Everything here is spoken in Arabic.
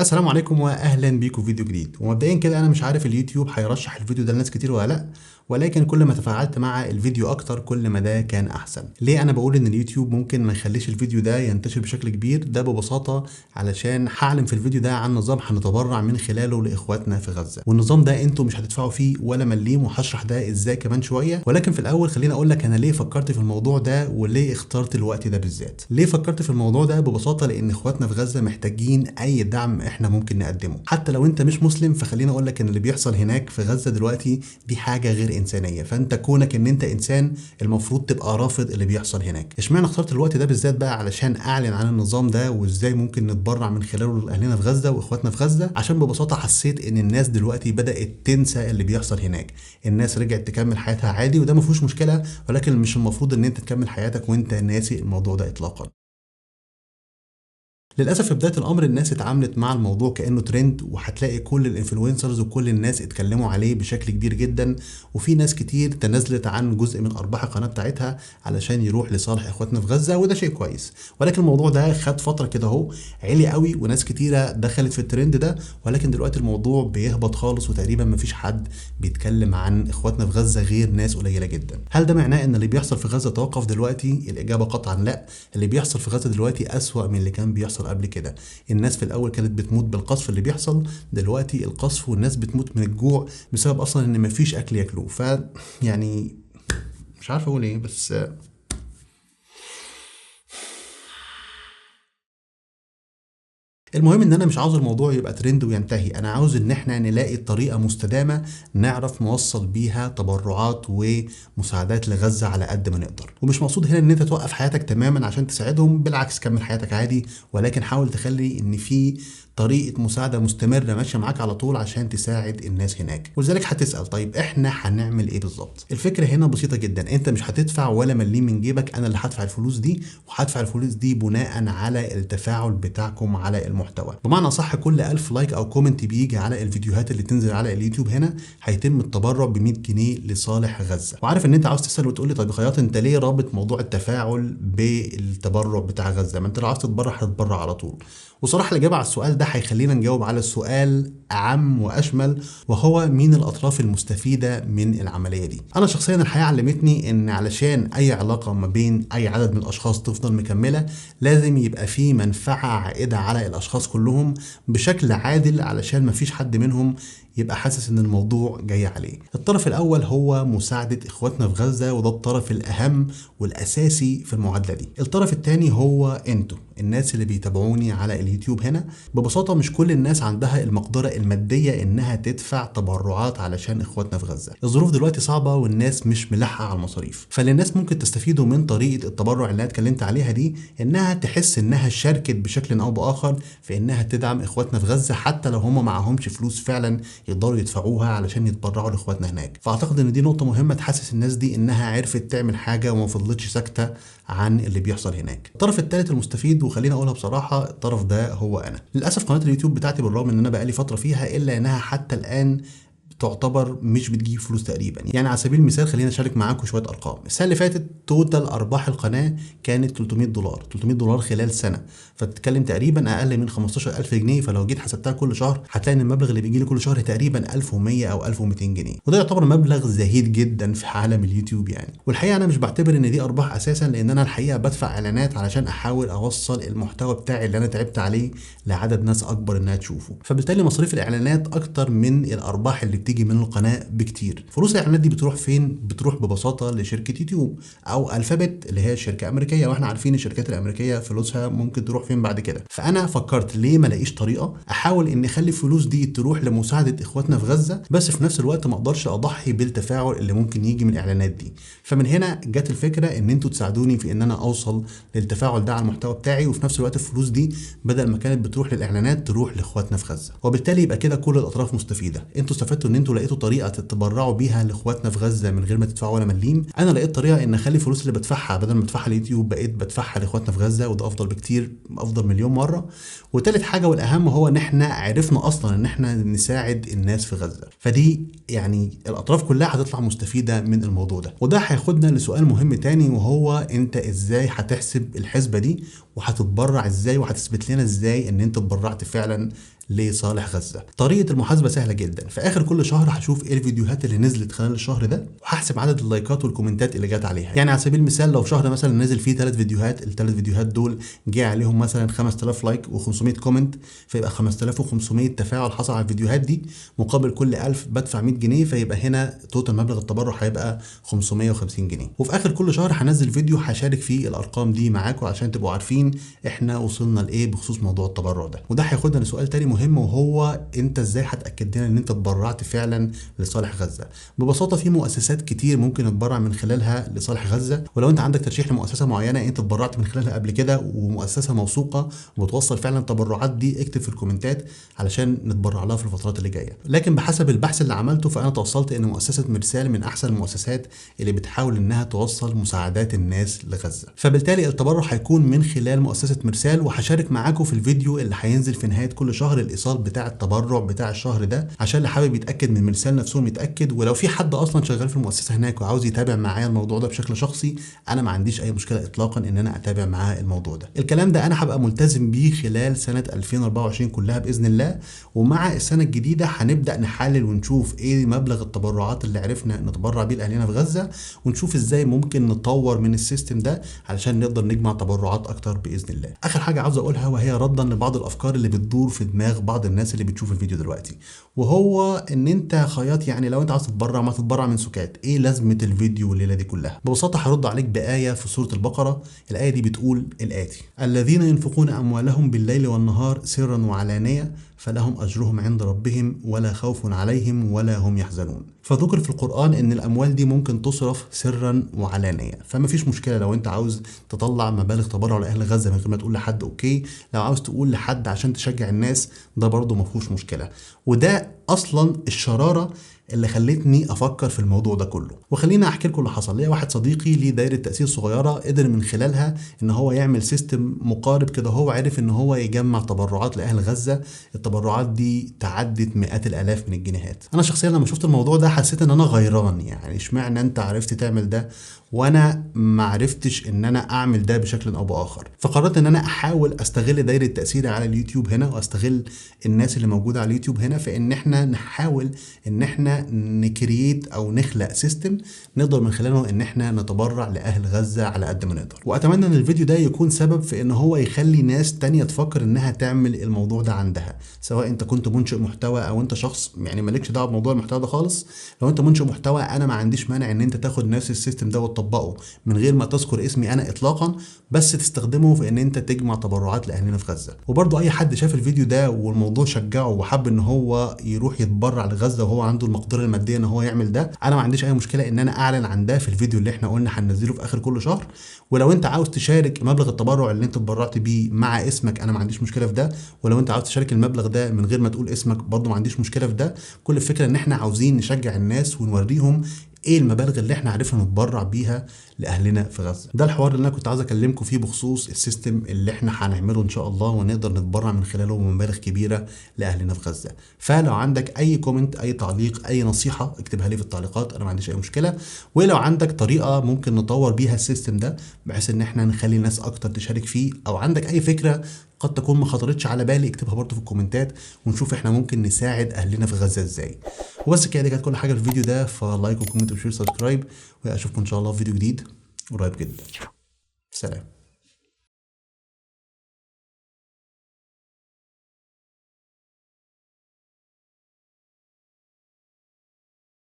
السلام عليكم واهلا بيكم في فيديو جديد. ومبدئيا كده انا مش عارف اليوتيوب هيرشح الفيديو ده لناس كتير ولا لا، ولكن كل ما تفاعلت مع الفيديو اكتر كل ما ده كان احسن. ليه انا بقول ان اليوتيوب ممكن ما يخليش الفيديو ده ينتشر بشكل كبير؟ ده ببساطه علشان هعلن في الفيديو ده عن نظام هنتبرع من خلاله لاخواتنا في غزه، والنظام ده انتوا مش هتدفعوا فيه ولا مليم، وهشرح ده ازاي كمان شويه. ولكن في الاول خليني اقول لك انا ليه فكرت في الموضوع ده وليه اخترت الوقت ده بالذات. ليه فكرت في الموضوع ده؟ ببساطه لان اخواتنا في غزه محتاجين اي دعم احنا ممكن نقدمه، حتى لو انت مش مسلم. فخليني اقول لك ان اللي بيحصل هناك في غزه دلوقتي دي حاجه غير انسانيه، فانت كونك ان انت انسان المفروض تبقى رافض اللي بيحصل هناك. اشمعنى اخترت الوقت ده بالذات بقى؟ علشان اعلن عن النظام ده وازاي ممكن نتبرع من خلاله لاهلنا في غزه واخواتنا في غزه. عشان ببساطه حسيت ان الناس دلوقتي بدات تنسى اللي بيحصل هناك، الناس رجعت تكمل حياتها عادي وده ما فيهوش مشكله، ولكن مش المفروض ان انت تكمل حياتك وانت ناسي الموضوع ده اطلاقا. للاسف في بدايه الامر الناس اتعاملت مع الموضوع كانه ترند، وهتلاقي كل الانفلونسرز وكل الناس اتكلموا عليه بشكل كبير جدا، وفي ناس كتير تنازلت عن جزء من ارباح القناه بتاعتها علشان يروح لصالح اخواتنا في غزه، وده شيء كويس. ولكن الموضوع ده خد فتره كده اهو عالي قوي وناس كتيره دخلت في الترند ده، ولكن دلوقتي الموضوع بيهبط خالص وتقريبا مفيش حد بيتكلم عن اخواتنا في غزه غير ناس قليله جدا. هل ده معناه ان اللي بيحصل في غزه توقف دلوقتي؟ الاجابه قطعا لا. اللي بيحصل في غزه دلوقتي اسوأ من اللي كان بيحصل قبل كده. الناس في الاول كانت بتموت بالقصف اللي بيحصل، دلوقتي القصف والناس بتموت من الجوع بسبب اصلا ان مفيش اكل ياكلوه. يعني مش عارف اقول ايه، بس المهم ان انا مش عاوز الموضوع يبقى ترند وينتهي، انا عاوز ان احنا نلاقي طريقة مستدامة نعرف نوصل بيها تبرعات ومساعدات لغزة على قد ما نقدر. ومش مقصود هنا ان انت توقف حياتك تماما عشان تساعدهم، بالعكس كمل حياتك عادي، ولكن حاول تخلي ان في طريقة مساعدة مستمرة ماشية معاك على طول عشان تساعد الناس هناك. ولذلك هتسأل طيب احنا هنعمل ايه بالظبط؟ الفكرة هنا بسيطة جدا، انت مش هتدفع ولا مليم من جيبك، انا اللي هدفع الفلوس دي، وهدفع الفلوس دي بناء على التفاعل بتاعكم على المحتوى. بمعنى صح كل 1000 لايك او كومنت بيجي على الفيديوهات اللي تنزل على اليوتيوب هنا هيتم التبرع ب 100 جنيه لصالح غزة. وعارف ان انت عاوز تسأل وتقول لي طيب يا خياط انت ليه رابط موضوع التفاعل بالتبرع بتاع غزة؟ ما انت لو عاوز تتبرع هتتبرع على طول. وصراحة الإجابة على السؤال ده هيخلينا نجاوب على السؤال أعم وأشمل، وهو مين الأطراف المستفيدة من العملية دي؟ أنا شخصيا الحياة علمتني إن علشان أي علاقة ما بين أي عدد من الأشخاص تفضل مكملة لازم يبقى في منفعة عائدة على الأشخاص كلهم بشكل عادل، علشان مفيش حد منهم يبقى حاسس ان الموضوع جاي عليه. الطرف الاول هو مساعدة اخواتنا في غزة، وده الطرف الاهم والاساسي في المعادلة دي. الطرف الثاني هو انتوا الناس اللي بيتابعوني على اليوتيوب هنا. ببساطة مش كل الناس عندها المقدرة المادية انها تدفع تبرعات علشان اخواتنا في غزة. الظروف دلوقتي صعبة والناس مش ملاحقة على المصاريف، فاللي الناس ممكن تستفيدوا من طريقة التبرع اللي انا اتكلمت عليها دي انها تحس انها شاركت بشكل او باخر في انها تدعم اخواتنا في غزة، حتى لو هم معهمش فلوس فعلا يقدروا يدفعوها علشان يتبرعوا لاخواتنا هناك. فاعتقد ان دي نقطة مهمة تحسس الناس دي انها عرفت تعمل حاجة وما فضلتش ساكتة عن اللي بيحصل هناك. الطرف الثالث المستفيد، وخلينا اقولها بصراحة، الطرف ده هو انا. للاسف قناة اليوتيوب بتاعتي بالرغم ان انا بقالي فترة فيها الا انها حتى الان تعتبر مش بتجيب فلوس تقريبا. يعني على سبيل المثال خلينا اشارك معاكم شويه ارقام. السنه اللي فاتت توتال ارباح القناه كانت 300 دولار خلال سنه، فتتكلم تقريبا اقل من 15000 جنيه. فلو جيت حسبتها كل شهر هتلاقي ان المبلغ اللي بيجي لي كل شهر تقريبا 1100 او 1200 جنيه، وده يعتبر مبلغ زهيد جدا في عالم اليوتيوب يعني. والحقيقه انا مش بعتبر ان دي ارباح اساسا، لان انا الحقيقه بدفع اعلانات علشان احاول اوصل المحتوى بتاعي اللي انا تعبت عليه لعدد ناس اكبر انها تشوفه، فبالتالي مصاريف الاعلانات اكتر من الارباح اللي بتيجي من القناه بكتير. فلوس الاعلانات دي بتروح فين؟ بتروح ببساطه لشركه يوتيوب او الفابت اللي هي شركه امريكيه، واحنا عارفين الشركات الامريكيه فلوسها ممكن تروح فين بعد كده. فانا فكرت ليه ما الاقيش طريقه احاول ان اخلي الفلوس دي تروح لمساعده اخواتنا في غزه، بس في نفس الوقت ما اقدرش اضحي بالتفاعل اللي ممكن يجي من الاعلانات دي. فمن هنا جت الفكره ان انتوا تساعدوني في ان انا اوصل للتفاعل ده على المحتوى بتاعي، وفي نفس الوقت الفلوس دي بدل ما كانت بتروح للاعلانات تروح لاخواتنا في غزه، وبالتالي يبقى كده كل الاطراف مستفيده. انتوا استفدتوا ان انتوا لقيتوا طريقه تتبرعوا بيها لاخواتنا في غزه من غير ما تدفعوا ولا مليم. انا لقيت طريقه ان اخلي الفلوس اللي بدفعها بدل ما ادفعها اليوتيوب بقيت بدفعها لاخواتنا في غزه، وده افضل بكتير، افضل مليون مره. وتالت حاجه والاهم هو ان احنا عرفنا اصلا ان احنا نساعد الناس في غزه، فدي يعني الاطراف كلها هتطلع مستفيده من الموضوع ده. وده هياخدنا لسؤال مهم تاني، وهو انت ازاي هتحسب الحسبه دي وهتتبرع ازاي، وهتثبت لنا ازاي ان انت اتبرعت فعلا لصالح غزة. طريقة المحاسبة سهلة جدا، في اخر كل شهر هشوف ايه الفيديوهات اللي نزلت خلال الشهر ده وهحسب عدد اللايكات والكومنتات اللي جت عليها. يعني على سبيل المثال لو شهر مثلا نزل فيه 3 فيديوهات، ال3 فيديوهات دول جه عليهم مثلا 5000 لايك و500 كومنت، فيبقى 5500 تفاعل حصل على الفيديوهات دي، مقابل كل 1000 بدفع 100 جنيه، فيبقى هنا توتال مبلغ التبرع هيبقى 550 جنيه. وفي اخر كل شهر هنزل فيديو هشارك فيه الارقام دي معاكم عشان تبقوا عارفين احنا وصلنا لايه بخصوص موضوع التبرع ده. وده هياخدنا لسؤال تاني مهم، وهو انت ازاي هتاكد لنا ان انت اتبرعت فعلا لصالح غزه؟ ببساطه في مؤسسات كتير ممكن نتبرع من خلالها لصالح غزه، ولو انت عندك ترشيح لمؤسسه معينه انت اتبرعت من خلالها قبل كده ومؤسسه موثوقه وبتوصل فعلا التبرعات دي، اكتب في الكومنتات علشان نتبرع لها في الفترات اللي جايه. لكن بحسب البحث اللي عملته فانا توصلت ان مؤسسه مرسال من احسن المؤسسات اللي بتحاول انها توصل مساعدات الناس لغزه، فبالتالي التبرع هيكون من خلال مؤسسه مرسال. وهشارك معاكم في الفيديو اللي هينزل في نهايه كل شهر الايصال بتاع التبرع بتاع الشهر ده، عشان اللي حابب يتاكد من مرسال نفسهم يتاكد. ولو في حد اصلا شغال في المؤسسه هناك وعاوز يتابع معايا الموضوع ده بشكل شخصي، انا ما عنديش اي مشكله اطلاقا ان انا اتابع معاه الموضوع ده. الكلام ده انا هبقى ملتزم بيه خلال سنه 2024 كلها باذن الله، ومع السنه الجديده هنبدا نحلل ونشوف ايه مبلغ التبرعات اللي عرفنا نتبرع بيه لاهالينا في غزه، ونشوف ازاي ممكن نطور من السيستم ده علشان نقدر نجمع تبرعات اكتر باذن الله. اخر حاجه عاوز اقولها وهي ردا لبعض الافكار اللي بتدور في دماغ بعض الناس اللي بتشوف الفيديو دلوقتي، وهو ان انت خياط، يعني لو انت عاوز تتبرع ما تتبرع من سكات، ايه لازمه الفيديو والليله دي كلها؟ ببساطه هرد عليك بايه في سوره البقره. الايه دي بتقول الاتي: الذين ينفقون اموالهم بالليل والنهار سرا وعلانيه فلهم اجرهم عند ربهم ولا خوف عليهم ولا هم يحزنون. فذكر في القرآن ان الاموال دي ممكن تصرف سرا وعلانية، فما فيش مشكلة لو انت عاوز تطلع مبالغ تبرع لاهل غزة من غير ما تقول لحد اوكي، لو عاوز تقول لحد عشان تشجع الناس ده برضه ما فيهوش مشكلة. وده اصلا الشرارة اللي خلتني افكر في الموضوع ده كله. وخلينا احكي لكم اللي حصل. ليا واحد صديقي ليه دايره تاسيس صغيره قدر من خلالها ان هو يعمل سيستم مقارب كده، هو عرف ان هو يجمع تبرعات لاهل غزه. التبرعات دي تعدت مئات الالاف من الجنيهات. انا شخصيا لما شفت الموضوع ده حسيت ان انا غيران، يعني اشمعنى انت عرفت تعمل ده وانا ما عرفتش ان انا اعمل ده بشكل او باخر. فقررت ان انا احاول استغل دايره تاثيري على اليوتيوب هنا، واستغل الناس اللي موجوده على اليوتيوب هنا في ان احنا نحاول ان احنا نكرييت او نخلق سيستم نقدر من خلاله ان احنا نتبرع لاهل غزه على قد ما نقدر. واتمنى ان الفيديو ده يكون سبب في ان هو يخلي ناس تانية تفكر انها تعمل الموضوع ده عندها، سواء انت كنت منشئ محتوى او انت شخص يعني مالكش دعوه بموضوع المحتوى ده خالص. لو انت منشئ محتوى انا ما عنديش مانع ان انت تاخد نفس السيستم ده وتطبقه من غير ما تذكر اسمي انا اطلاقا، بس تستخدمه في ان انت تجمع تبرعات لاهلنا في غزه. وبرضه اي حد شاف الفيديو ده والموضوع شجعه وحب ان هو يروح يتبرع لغزه وهو عنده المقدره الماديه ان هو يعمل ده، انا ما عنديش اي مشكله ان انا اعلن عن ده في الفيديو اللي احنا قلنا هننزله في اخر كل شهر. ولو انت عاوز تشارك مبلغ التبرع اللي انت اتبرعت بيه مع اسمك انا ما عنديش مشكله في ده، ولو انت عاوز تشارك المبلغ ده من غير ما تقول اسمك برضه ما عنديش مشكله في ده. كل الفكره ان احنا عاوزين نشجع الناس ونوريهم ايه المبالغ اللي احنا عرفنا نتبرع بيها لاهلنا في غزه. ده الحوار اللي انا كنت عاوز اكلمكم فيه بخصوص السيستم اللي احنا هنعمله ان شاء الله ونقدر نتبرع من خلاله بمبالغ كبيره لاهلنا في غزه. فلو عندك اي كومنت اي تعليق اي نصيحه اكتبها لي في التعليقات، انا ما عنديش اي مشكله. ولو عندك طريقه ممكن نطور بيها السيستم ده بحيث ان احنا نخلي الناس اكتر تشارك فيه، او عندك اي فكره قد تكون ما خطرتش على بالي اكتبها برضه في الكومنتات ونشوف احنا ممكن نساعد اهلنا في غزه ازاي. وبس كده، دي كانت كل حاجه في الفيديو ده، فلايك وكومنت وشير سبسكرايب، واشوفكم ان شاء الله في فيديو جديد قريب جدا. سلام.